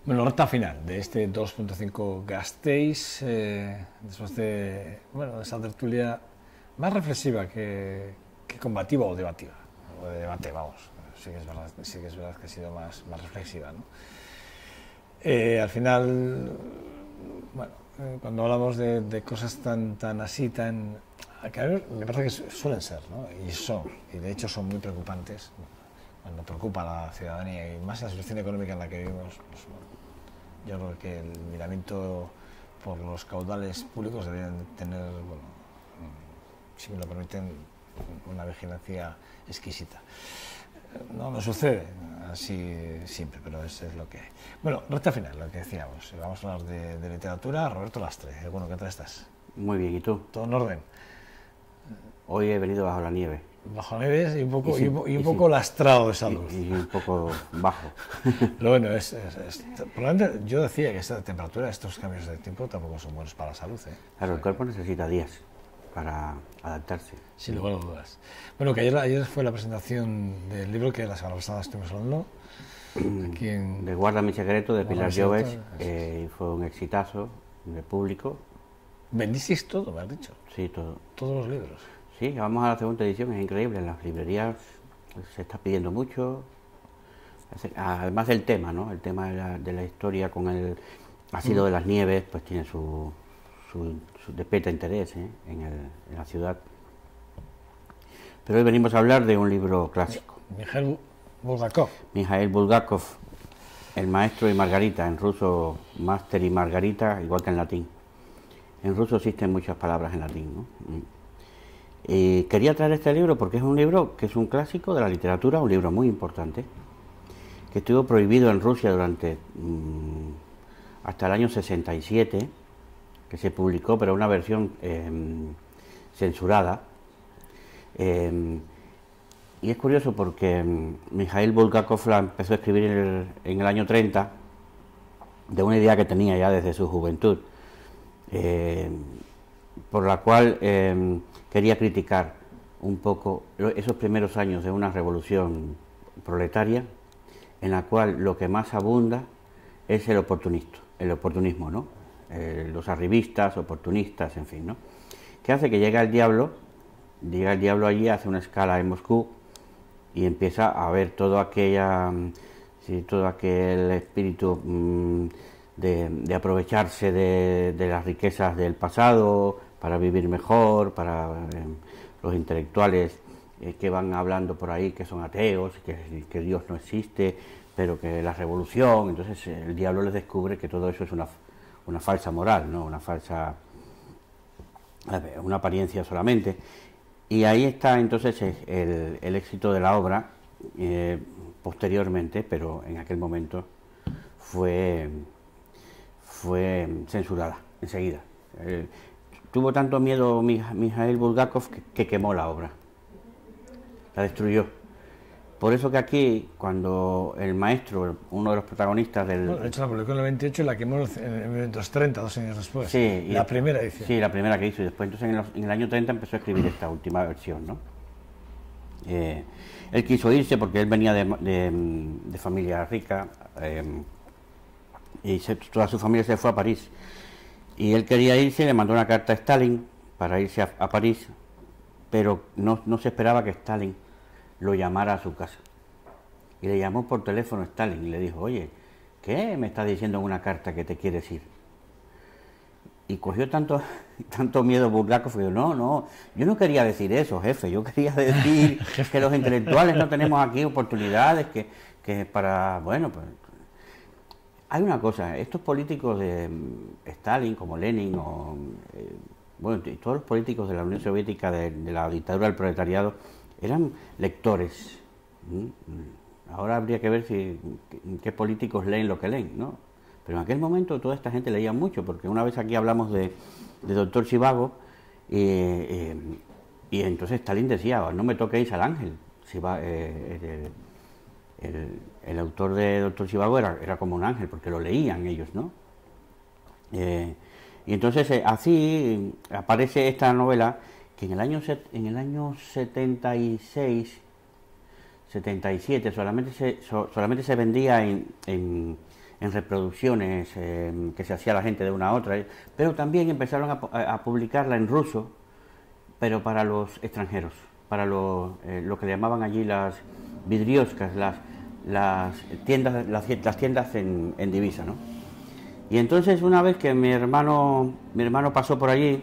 Bueno, recta final de este 2.5 Gasteiz, después de, bueno, esa tertulia más reflexiva que combativa o debativa, o de debate, vamos, sí que es verdad que ha sido más reflexiva, ¿no? Al final, bueno, cuando hablamos de cosas tan así, que a mí me parece que suelen ser, ¿no? Y de hecho son muy preocupantes, cuando preocupa a la ciudadanía y más en la situación económica en la que vivimos, pues, yo creo que el miramiento por los caudales públicos deberían tener, bueno, si me lo permiten, una vigilancia exquisita. No me sucede así siempre, pero eso es lo que hay. Bueno, recta final, lo que decíamos. Vamos a hablar de literatura. Roberto Lastre, bueno, ¿qué tal estás? Muy bien, ¿y tú? ¿Todo en orden? Hoy he venido bajo la nieve. Bajo nieves y un poco lastrado de salud. Y un poco bajo. Pero bueno, probablemente yo decía que esta temperatura, estos cambios de tiempo tampoco son buenos para la salud, ¿eh? Claro, el cuerpo necesita días para adaptarse. Sin lugar a dudas. Bueno, que ayer fue la presentación del libro que la semana pasada estuvimos hablando. Aquí de Guarda mi secreto, de Pilar Llobes, y fue un exitazo de público. ¿Vendisteis todo, me has dicho? Sí, todo. ¿Todos los libros? Sí, vamos a la segunda edición, es increíble, en las librerías se está pidiendo mucho, además del tema, ¿no? El tema de la historia con el ácido de las nieves, pues tiene su despierta interés, ¿eh? en la ciudad. Pero hoy venimos a hablar de un libro clásico. Mikhail Bulgakov. Mikhail Bulgakov, El maestro y Margarita, en ruso máster y Margarita, igual que en latín. En ruso existen muchas palabras en latín, ¿no? Y quería traer este libro porque es un libro que es un clásico de la literatura, un libro muy importante, que estuvo prohibido en Rusia durante hasta el año 67, que se publicó, pero una versión censurada. Y es curioso porque Mikhail Bulgakov la empezó a escribir en el año 30, de una idea que tenía ya desde su juventud, por la cual quería criticar un poco esos primeros años de una revolución proletaria, en la cual lo que más abunda es el oportunismo, ¿no? Los arribistas, oportunistas, en fin, ¿no? Que hace que llega el diablo allí, hace una escala en Moscú y empieza a ver todo aquel espíritu de aprovecharse de las riquezas del pasado para vivir mejor, para los intelectuales que van hablando por ahí que son ateos, que Dios no existe, pero que la revolución, entonces el diablo les descubre que todo eso es una falsa moral, ¿no? Una apariencia solamente. Y ahí está entonces el éxito de la obra, posteriormente, pero en aquel momento fue censurada enseguida. Tuvo tanto miedo Mikhail Bulgakov que quemó la obra, la destruyó. Por eso que aquí, cuando el maestro, uno de los protagonistas Bueno, de hecho la publicó en el 28 y la quemó en el 1930, 2 años después. Sí, la primera edición. Sí, la primera que hizo, y después entonces en el año 30 empezó a escribir esta última versión, ¿no? Él quiso irse porque él venía de familia rica, y toda su familia se fue a París. Y él quería irse, le mandó una carta a Stalin para irse a París, pero no se esperaba que Stalin lo llamara a su casa. Y le llamó por teléfono a Stalin y le dijo: oye, ¿qué me está diciendo en una carta que te quieres ir? Y cogió tanto miedo Bulgakov que dijo: no, yo no quería decir eso, jefe, yo quería decir que los intelectuales no tenemos aquí oportunidades, que para, bueno, pues... Hay una cosa, estos políticos de Stalin, como Lenin, bueno, todos los políticos de la Unión Soviética, de la dictadura del proletariado, eran lectores. Ahora habría que ver qué políticos leen lo que leen, ¿no? Pero en aquel momento toda esta gente leía mucho, porque una vez aquí hablamos de Doctor Zhivago, y entonces Stalin decía: no me toquéis al ángel. El autor de Doctor Zhivago era como un ángel, porque lo leían ellos, ¿no? Y entonces así aparece esta novela que en el año 76, 77 solamente se vendía en en reproducciones que se hacía la gente de una a otra, pero también empezaron a publicarla en ruso, pero para los extranjeros, para lo que le llamaban allí las vidrioscas, las tiendas en divisa, ¿no? Y entonces una vez que mi hermano pasó por allí,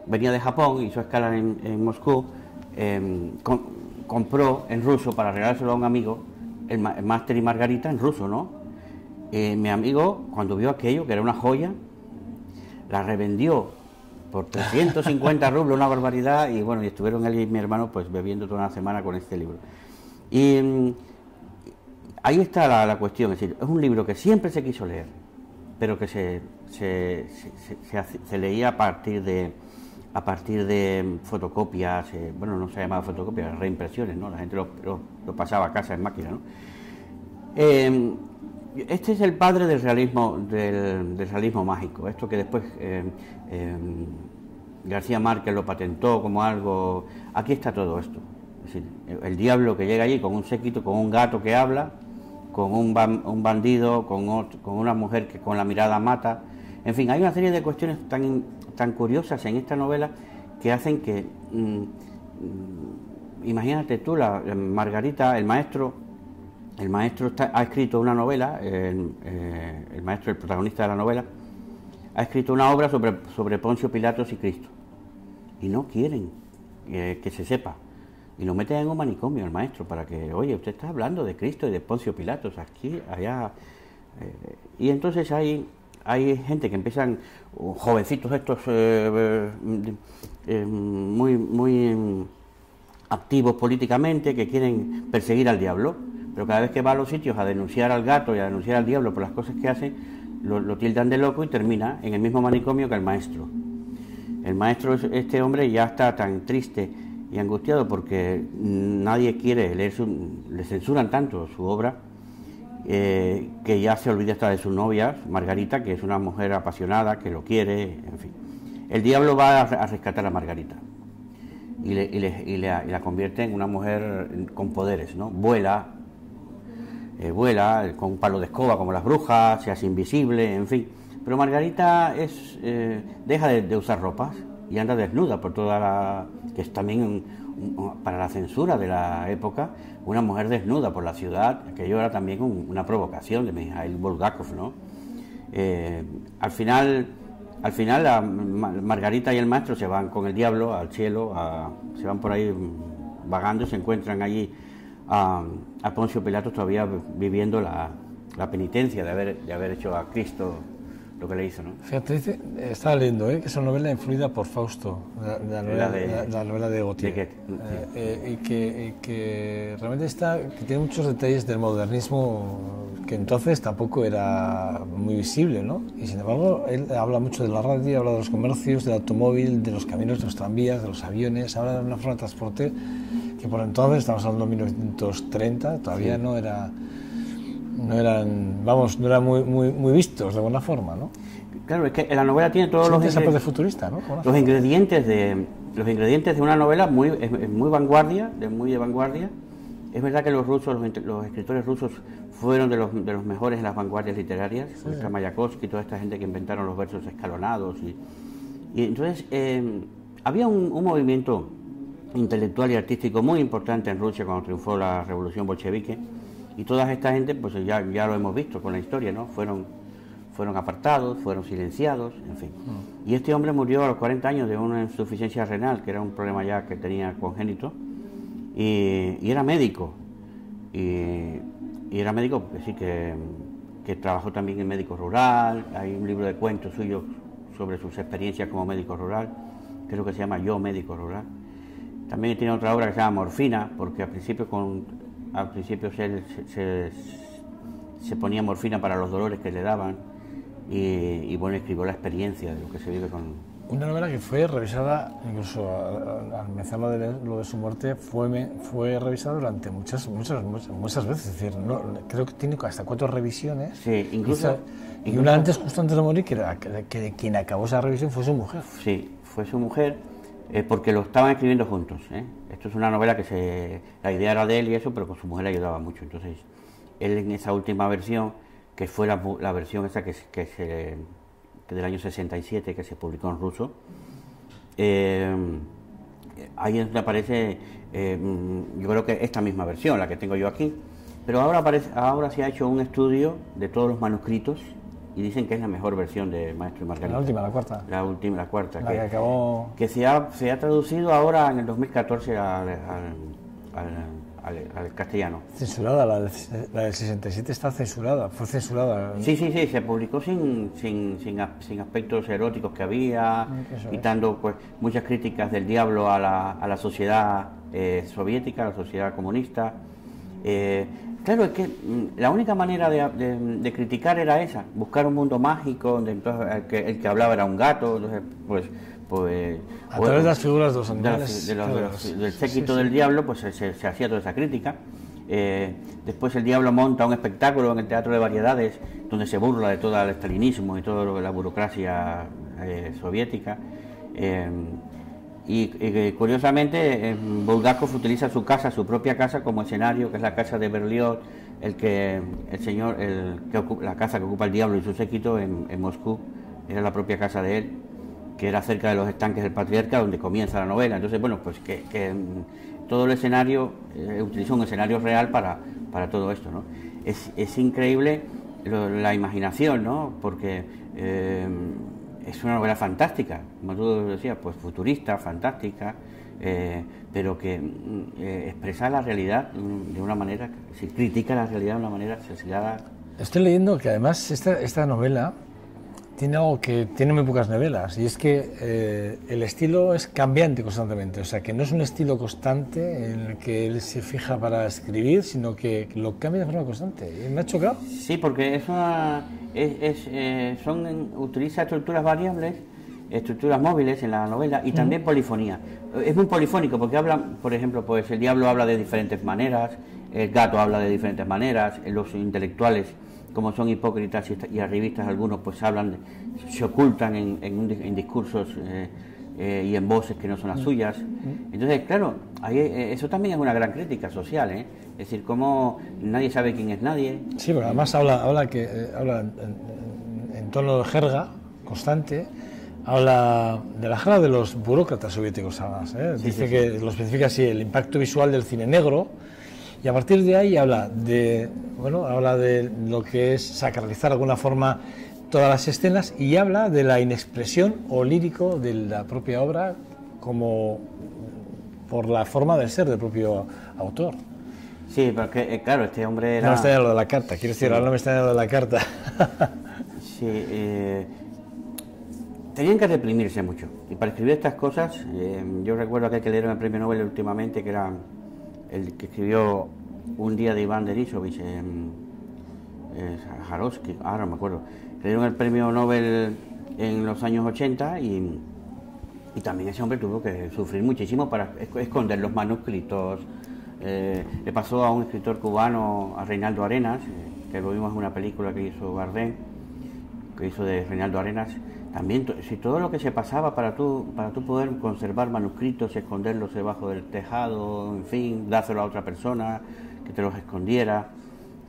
venía de Japón, hizo escala en Moscú, compró en ruso para regalárselo a un amigo el Máster y Margarita en ruso, ¿no? Mi amigo, cuando vio aquello, que era una joya, la revendió por 350 rublos, una barbaridad, y bueno, y estuvieron él y mi hermano pues bebiendo toda una semana con este libro. Y ahí está la cuestión, es decir, es un libro que siempre se quiso leer, pero que se leía a partir de fotocopias, bueno, no se llamaba fotocopias, reimpresiones, ¿no? La gente lo pasaba a casa en máquina, ¿no? Este es el padre del realismo mágico, esto que después García Márquez lo patentó como algo. Aquí está todo esto, es decir, el diablo que llega allí con un séquito, con un gato que habla, con un bandido, con una mujer que con la mirada mata. En fin, hay una serie de cuestiones tan curiosas en esta novela que hacen que, imagínate tú, la Margarita, el maestro ha escrito una novela, el maestro, el protagonista de la novela, ha escrito una obra sobre Poncio Pilatos y Cristo, y no quieren que se sepa. Y lo meten en un manicomio el maestro para que, oye, usted está hablando de Cristo y de Poncio Pilatos, aquí, allá. Y entonces hay gente que empiezan, jovencitos estos, muy activos políticamente, que quieren perseguir al diablo, pero cada vez que va a los sitios a denunciar al gato y a denunciar al diablo por las cosas que hace, lo tildan de loco y termina en el mismo manicomio que el maestro. El maestro, este hombre, ya está tan triste y angustiado porque nadie quiere leer le censuran tanto su obra, que ya se olvida hasta de su novia, Margarita, que es una mujer apasionada, que lo quiere, en fin. El diablo va a rescatar a Margarita y la convierte en una mujer con poderes, ¿no? Vuela con un palo de escoba como las brujas, se hace invisible, en fin. Pero Margarita deja de usar ropas y anda desnuda por que es también para la censura de la época, una mujer desnuda por la ciudad, aquello era también una provocación de Mikhail Bulgakov, ¿no? Al final la Margarita y el maestro se van con el diablo al cielo, se van por ahí vagando, se encuentran allí a Poncio Pilatos todavía viviendo la penitencia de haber hecho a Cristo lo que le hizo, ¿no? Fíjate, estaba leyendo que es una novela influida por Fausto, la novela de Gautier, y que realmente que tiene muchos detalles del modernismo que entonces tampoco era muy visible, ¿no? Y sin embargo él habla mucho de la radio, habla de los comercios, del automóvil, de los caminos, de los tranvías, de los aviones, habla de una forma de transporte que por entonces, estamos hablando de 1930, todavía sí. no eran muy vistos de buena forma, ¿no? Claro, es que la novela tiene todos los futurista, ¿no? Los ingredientes de una novela muy de vanguardia. Es verdad que los escritores rusos fueron de los mejores en las vanguardias literarias, sí. Mayakovsky, toda esta gente que inventaron los versos escalonados y entonces había un movimiento intelectual y artístico muy importante en Rusia cuando triunfó la revolución bolchevique. Y toda esta gente, pues ya lo hemos visto con la historia, ¿no? Fueron apartados, fueron silenciados, en fin. Y este hombre murió a los 40 años de una insuficiencia renal, que era un problema ya que tenía congénito, y era médico. Y era médico, sí, que trabajó también en médico rural. Hay un libro de cuentos suyos sobre sus experiencias como médico rural, creo que se llama Yo, médico rural. También tiene otra obra que se llama Morfina, porque al principio se ponía morfina para los dolores que le daban y bueno, escribió la experiencia de lo que se vive con... Una novela que fue revisada, incluso al mencionar lo de su muerte, fue revisada durante muchas veces, es decir, creo que tiene hasta 4 revisiones. Sí, incluso y una antes, justo antes de morir, que quien acabó esa revisión fue su mujer. Sí, fue su mujer, porque lo estaban escribiendo juntos, Esto es una novela la idea era de él y eso, pero con su mujer le ayudaba mucho. Entonces, él en esa última versión, que fue la versión esa que del año 67, que se publicó en ruso, ahí es donde aparece, yo creo que esta misma versión, la que tengo yo aquí, pero ahora se ha hecho un estudio de todos los manuscritos y dicen que es la mejor versión de Maestro y Margarita. La última, la cuarta. La cuarta. La que acabó... Que se ha traducido ahora en el 2014 al castellano. Censurada, la del 67 está censurada, fue censurada. Sí, se publicó sin aspectos eróticos que había, quitando pues muchas críticas del diablo a la sociedad soviética, a la sociedad comunista. Claro, es que la única manera de criticar era esa, buscar un mundo mágico, donde entonces el que hablaba era un gato, entonces pues a través de las figuras de los animales, del séquito del diablo, pues se hacía toda esa crítica. Después el diablo monta un espectáculo en el Teatro de Variedades donde se burla de todo el estalinismo y toda la burocracia soviética. Y curiosamente Bulgakov utiliza su propia casa como escenario, que es la casa de Berlioz, la casa que ocupa el diablo y su séquito en Moscú, era la propia casa de él, que era cerca de los estanques del Patriarca, donde comienza la novela. Entonces, bueno, pues que todo el escenario, utiliza un escenario real para todo esto, ¿no? Es increíble la imaginación, ¿no? Porque es una novela fantástica, como tú decías, pues futurista, fantástica, pero que expresa la realidad de una manera, se critica la realidad de una manera sesgada. Estoy leyendo que además esta novela tiene algo que tiene muy pocas novelas, y es que el estilo es cambiante constantemente, o sea que no es un estilo constante en el que él se fija para escribir, sino que lo cambia de forma constante. ¿Me ha chocado? Sí, porque utiliza estructuras variables, estructuras móviles en la novela, y también polifonía. Es muy polifónico porque habla, por ejemplo, pues el diablo habla de diferentes maneras, el gato habla de diferentes maneras, los intelectuales, como son hipócritas y arribistas algunos, pues se ocultan en discursos y en voces que no son las suyas. Entonces, claro, eso también es una gran crítica social, ¿eh? Es decir, cómo nadie sabe quién es nadie. Sí, pero además habla en tono de jerga constante, habla de la jerga de los burócratas soviéticos, además, ¿eh? Dice que lo especifica así, el impacto visual del cine negro. Y a partir de ahí habla de lo que es sacralizar de alguna forma todas las escenas, y habla de la inexpresión o lírico de la propia obra, como por la forma de ser del propio autor. Sí, porque claro, este hombre era... No me está lo de la carta, quiero decir, ahora no me está lo de la carta. Sí, tenían que reprimirse mucho, y para escribir estas cosas, yo recuerdo aquel que le dieron el premio Nobel últimamente, que era el que escribió Un día de Iván Denisovich, Jarovsky, ahora no me acuerdo, le dieron el premio Nobel en los años 80 y también ese hombre tuvo que sufrir muchísimo para esconder los manuscritos. Le pasó a un escritor cubano, a Reinaldo Arenas, que lo vimos en una película que hizo Bardem, que hizo de Reinaldo Arenas. También, si todo lo que se pasaba para tú poder conservar manuscritos, esconderlos debajo del tejado, en fin, dárselo a otra persona que te los escondiera.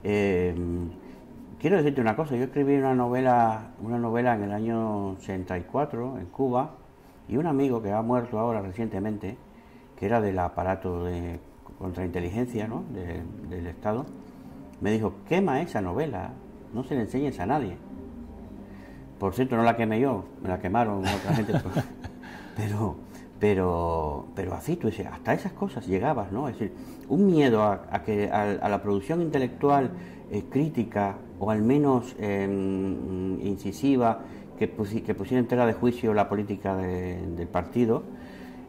Quiero decirte una cosa, yo escribí una novela en el año 84 en Cuba, y un amigo que ha muerto ahora recientemente, que era del aparato de contrainteligencia, ¿no?, del Estado, me dijo: quema esa novela, no se le enseñes a nadie. Por cierto, no la quemé yo, me la quemaron otra gente. Pero así, tú dices, hasta esas cosas llegabas, ¿no? Es decir, un miedo a la producción intelectual crítica, o al menos incisiva, que pusiera en tela de juicio la política del partido.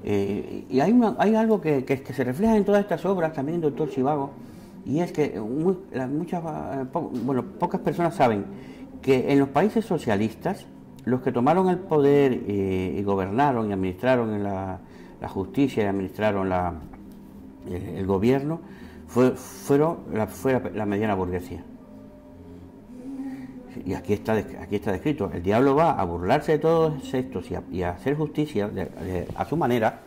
Y hay algo que se refleja en todas estas obras, también en Doctor Zhivago, y es que pocas personas saben que en los países socialistas, los que tomaron el poder y gobernaron y administraron la justicia y administraron el gobierno, fue la mediana burguesía. Y aquí está descrito: el diablo va a burlarse de todos estos y a hacer justicia a su manera,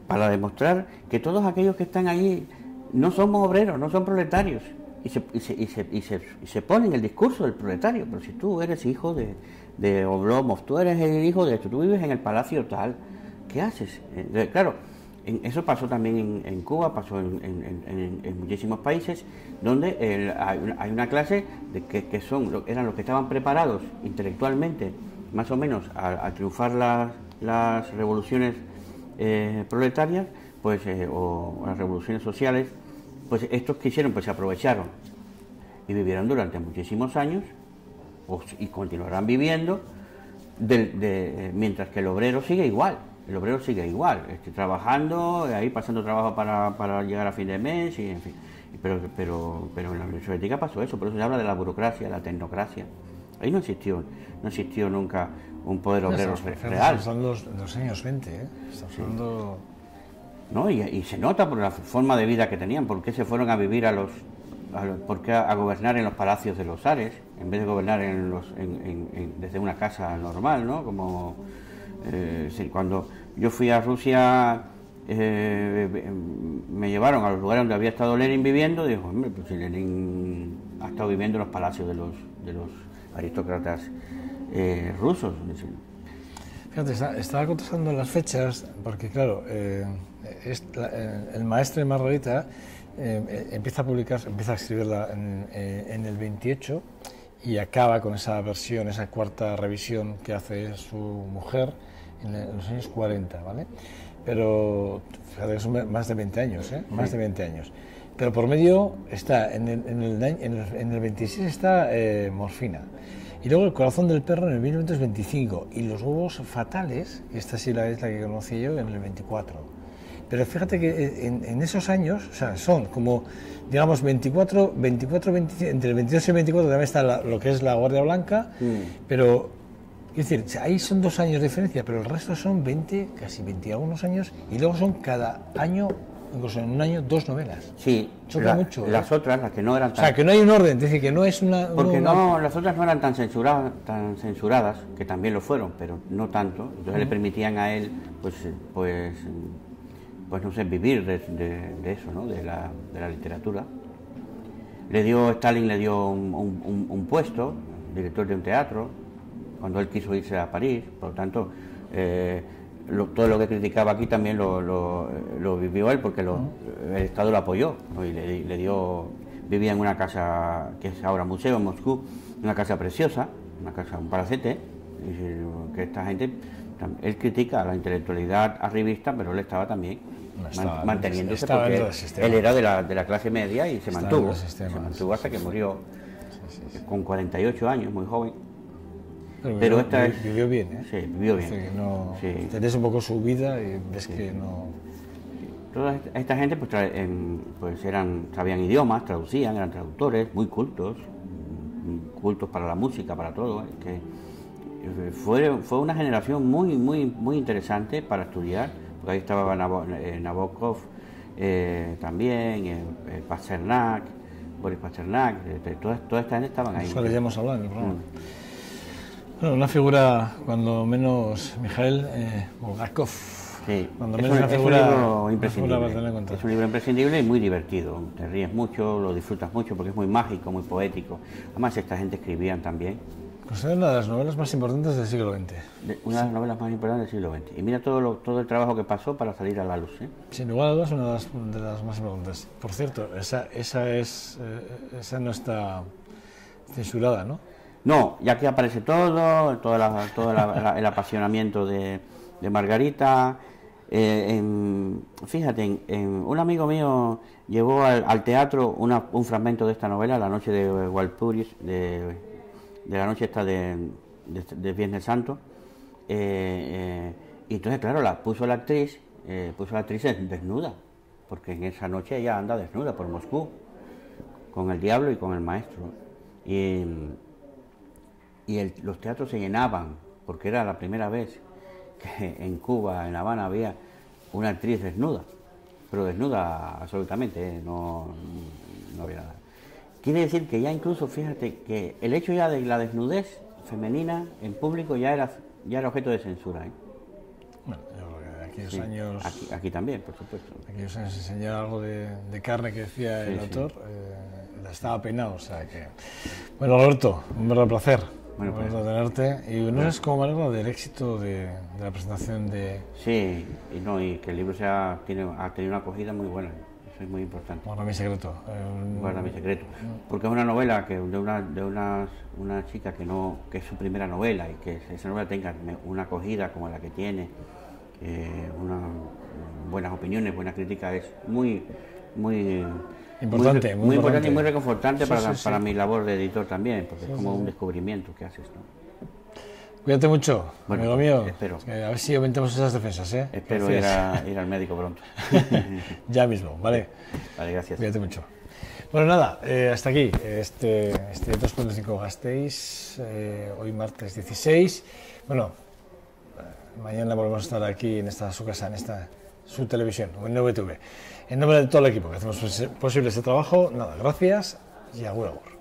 para demostrar que todos aquellos que están allí no somos obreros, no son proletarios, y se pone en el discurso del proletario. Pero si tú eres hijo de Oblomov, tú eres el hijo de esto, tú vives en el palacio tal, ¿qué haces? Claro, eso pasó también en Cuba, pasó en muchísimos países, donde hay una clase que eran los que estaban preparados intelectualmente, más o menos, a triunfar las revoluciones proletarias, pues, o las revoluciones sociales. Pues estos que hicieron, pues se aprovecharon y vivieron durante muchísimos años y continuarán viviendo mientras que el obrero sigue igual. El obrero sigue igual, trabajando, ahí pasando trabajo para llegar a fin de mes, y en fin. Pero en la Unión Soviética pasó eso, por eso se habla de la burocracia, la tecnocracia. Ahí no existió nunca un poder obrero real. Son los años 20, ¿eh? Estamos hablando... ¿No? Y se nota por la forma de vida que tenían, por qué se fueron a vivir por qué a gobernar en los palacios de los zares, en vez de gobernar desde una casa normal, ¿no? Como cuando yo fui a Rusia, me llevaron a los lugares donde había estado Lenin viviendo, y digo, hombre, pues si Lenin ha estado viviendo en los palacios de los aristócratas rusos. Fíjate, estaba contestando las fechas, porque claro, el maestre de Margarita empieza a escribirla en el 28 y acaba con esa versión, esa cuarta revisión que hace su mujer en los años 40, ¿vale? Pero fíjate, son más de 20 años, ¿eh? Más de 20 años. Pero por medio está, en el 26 está Morfina. Y luego El corazón del perro en el 1925 y Los huevos fatales, esta sí es la que conocí yo, en el 24. Pero fíjate que en esos años, o sea, son como, digamos, 24, 25, entre el 22 y el 24 también está lo que es la Guardia Blanca, pero, es decir, ahí son 2 años de diferencia, pero el resto son 20, casi 21 años, y luego son cada año, incluso en un año, 2 novelas. Sí, choca mucho. Las otras, las que no eran tan... O sea, que no hay un orden, es decir, que no es una... Porque las otras no eran tan censuradas, que también lo fueron, pero no tanto. Entonces le permitían a él, pues no sé, vivir de eso, ¿no? De la literatura. Stalin le dio un puesto, director de un teatro, cuando él quiso irse a París. Por lo tanto, todo lo que criticaba aquí también lo vivió él, porque el Estado lo apoyó, ¿no? Y vivía en una casa que es ahora museo en Moscú, una casa preciosa, un palacete, que esta gente, él critica la intelectualidad arribista, pero él estaba también manteniéndose, porque él era de la clase media y se mantuvo hasta que murió, con 48 años, muy joven. Pero vivió bien, ¿eh? Sí, vivió bien. Tenés un poco su vida y ves que no... Toda esta gente pues sabían idiomas, traducían, eran traductores, muy cultos para la música, para todo. Fue una generación muy, muy, muy interesante para estudiar, porque ahí estaba Nabokov también, Pasternak, Boris Pasternak, toda esta gente estaban ahí. Eso le hemos hablado en el programa. Bueno, una figura, cuando menos, Mikhail Bulgakov. Sí, cuando es menos un libro imprescindible. Es un libro imprescindible y muy divertido. Te ríes mucho, lo disfrutas mucho porque es muy mágico, muy poético. Además, esta gente escribían también. Considero una de las novelas más importantes del siglo XX. Una de las novelas más importantes del siglo XX. Y mira todo el trabajo que pasó para salir a la luz, ¿eh? Sin lugar a dudas, una de las más importantes. Por cierto, esa no está censurada, ¿no? No, ya que aparece todo el apasionamiento de Margarita. Fíjate, un amigo mío llevó al teatro un fragmento de esta novela, La noche de Walpurgis, de la noche esta de Viernes Santo, y entonces, claro, puso la actriz desnuda, porque en esa noche ella anda desnuda por Moscú, con el diablo y con el maestro. Los teatros se llenaban, porque era la primera vez que en Cuba, en La Habana, había una actriz desnuda, pero desnuda absolutamente, no había nada. Quiere decir que ya incluso, fíjate, que el hecho ya de la desnudez femenina en público ya era objeto de censura, ¿eh? Bueno, yo creo que aquellos años... Aquí también, por supuesto. Aquellos años enseñar algo de carne que decía el autor, estaba peinado, o sea que... Bueno, Roberto, un verdadero placer. Bueno, pues, tenerte. Y no es como me alegro del éxito de la presentación de... Sí, y que el libro ha tenido una acogida muy buena. Eso es muy importante. Guarda mi secreto. Guarda mi secreto. Porque es una novela que de una chica que es su primera novela y que esa novela tenga una acogida como la que tiene, buenas opiniones, buenas críticas, es muy importante, muy importante y muy reconfortante sí. para mi labor de editor también, porque es como un descubrimiento que haces, ¿no? Cuídate mucho, bueno, amigo mío. Espero. A ver si aumentamos esas defensas, ¿eh? Espero ir al médico pronto. Ya mismo, ¿vale? Vale, gracias. Cuídate mucho. Bueno, nada, hasta aquí este 2.5 Gasteiz, hoy martes 16. Bueno, mañana volvemos a estar aquí en su casa, en su televisión o en NVTV. En nombre de todo el equipo que hacemos posible este trabajo, nada, gracias y agur agur.